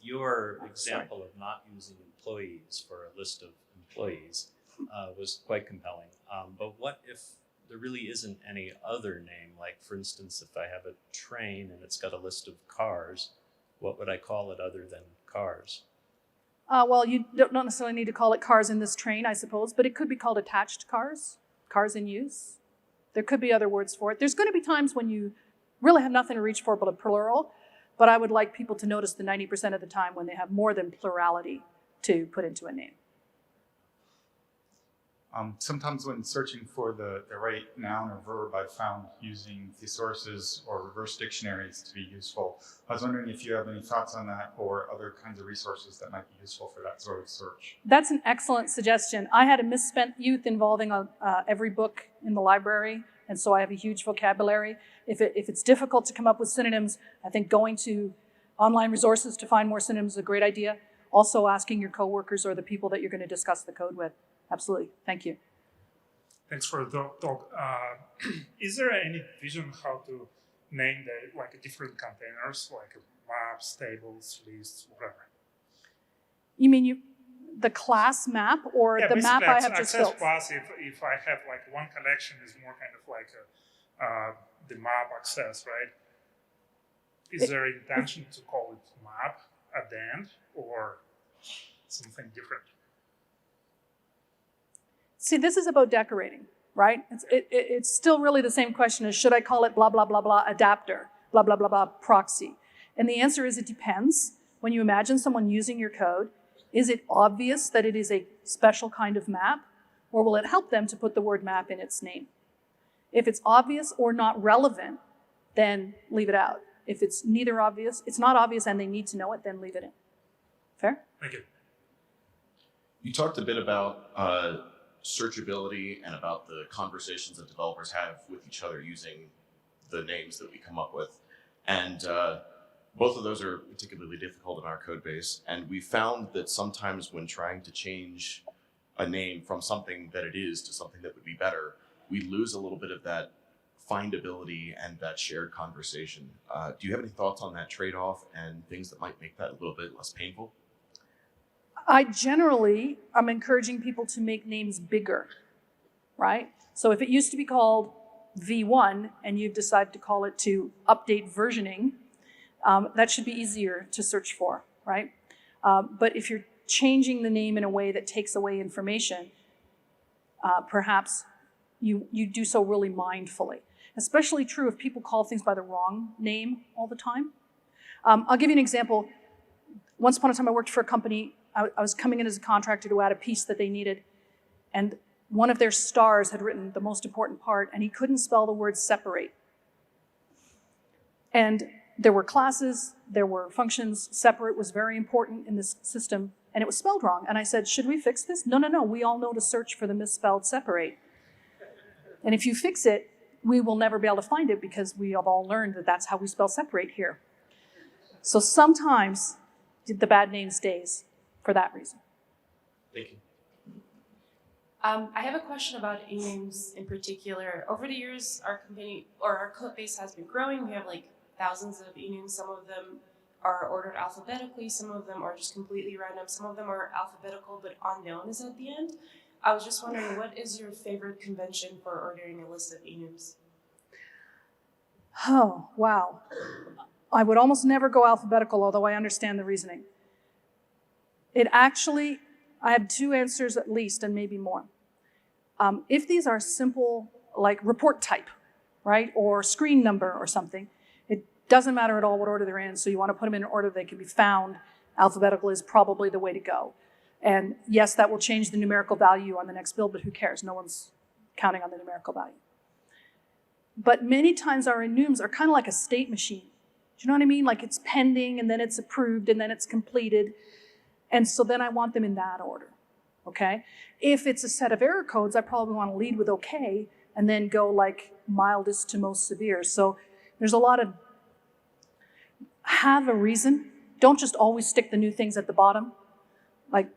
your example of not using employees for a list of employees was quite compelling. But what if there really isn't any other name? Like, for instance, if I have a train and it's got a list of cars, what would I call it other than cars? Well, you don't necessarily need to call it cars in this train, I suppose, but it could be called attached cars, cars in use. There could be other words for it. There's going to be times when you really have nothing to reach for but a plural, but I would like people to notice the 90% of the time when they have more than plurality to put into a name. Sometimes when searching for the right noun or verb, I've found using thesauruses or reverse dictionaries to be useful. I was wondering if you have any thoughts on that or other kinds of resources that might be useful for that sort of search. That's an excellent suggestion. I had a misspent youth involving every book in the library, and so I have a huge vocabulary. If it's difficult to come up with synonyms, I think going to online resources to find more synonyms is a great idea. Also asking your coworkers or the people that you're going to discuss the code with. Absolutely. Thank you. Thanks for the talk. Is there any vision how to name the different containers, like maps, tables, lists, whatever? You mean the class map or the map I have just built? Access class, if I have like one collection is more kind of like the map access, right? Is there intention to call it map at the end or something different? See, this is about decorating, right? It's still really the same question as, should I call it blah, blah, blah, blah, adapter, blah, blah, blah, blah, proxy? And the answer is it depends. When you imagine someone using your code, is it obvious that it is a special kind of map, or will it help them to put the word map in its name? If it's obvious or not relevant, then leave it out. If it's neither obvious, it's not obvious and they need to know it, then leave it in. Fair? Thank you. You talked a bit about searchability and about the conversations that developers have with each other using the names that we come up with. And both of those are particularly difficult in our code base. And we found that sometimes when trying to change a name from something that it is to something that would be better, we lose a little bit of that findability and that shared conversation. Do you have any thoughts on that trade-off and things that might make that a little bit less painful? I generally am encouraging people to make names bigger, right? So if it used to be called V1 and you've decided to call it to update versioning, that should be easier to search for, right? But if you're changing the name in a way that takes away information, perhaps you do so really mindfully. Especially true if people call things by the wrong name all the time. I'll give you an example. Once upon a time I worked for a company. I was coming in as a contractor to add a piece that they needed, and one of their stars had written the most important part, and he couldn't spell the word separate. And there were classes, there were functions. Separate was very important in this system, and it was spelled wrong. And I said, should we fix this? No, no, no, we all know to search for the misspelled separate. And if you fix it, we will never be able to find it because we have all learned that that's how we spell separate here. So sometimes the bad name stays for that reason. Thank you. I have a question about idioms in particular. Over the years, our company or our code base has been growing. We have like thousands of idioms. Some of them are ordered alphabetically. Some of them are just completely random. Some of them are alphabetical, but unknown is at the end. I was just wondering, what is your favorite convention for ordering a list of idioms? Oh, wow. I would almost never go alphabetical, although I understand the reasoning. It actually, I have two answers at least, and maybe more. If these are simple, like report type, right, or screen number or something, it doesn't matter at all what order they're in, so you want to put them in an order they can be found. Alphabetical is probably the way to go. And yes, that will change the numerical value on the next build, but who cares? No one's counting on the numerical value. But many times our enums are kind of like a state machine. Do you know what I mean? Like it's pending, and then it's approved, and then it's completed. And so then I want them in that order, okay? If it's a set of error codes, I probably want to lead with okay, and then go like mildest to most severe. So there's a lot of, have a reason. Don't just always stick the new things at the bottom. Like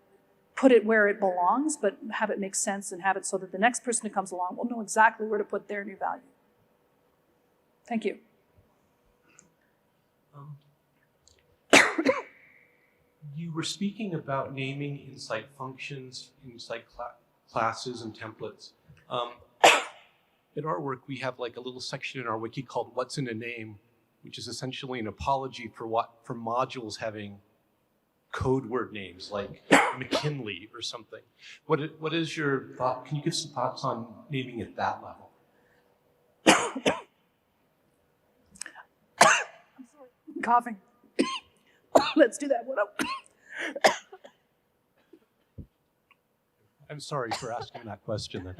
put it where it belongs, but have it make sense and have it so that the next person who comes along will know exactly where to put their new value. Thank you. You were speaking about naming inside functions, inside classes and templates. In our work, we have like a little section in our wiki called What's in a Name, which is essentially an apology for modules having code word names like McKinley or something. What is your thought? Can you give some thoughts on naming at that level? I'm sorry, I'm coughing. Let's do that one up. I'm sorry for asking that question then.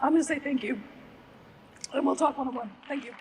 I'm going to say thank you, and we'll talk one-on-one. Thank you.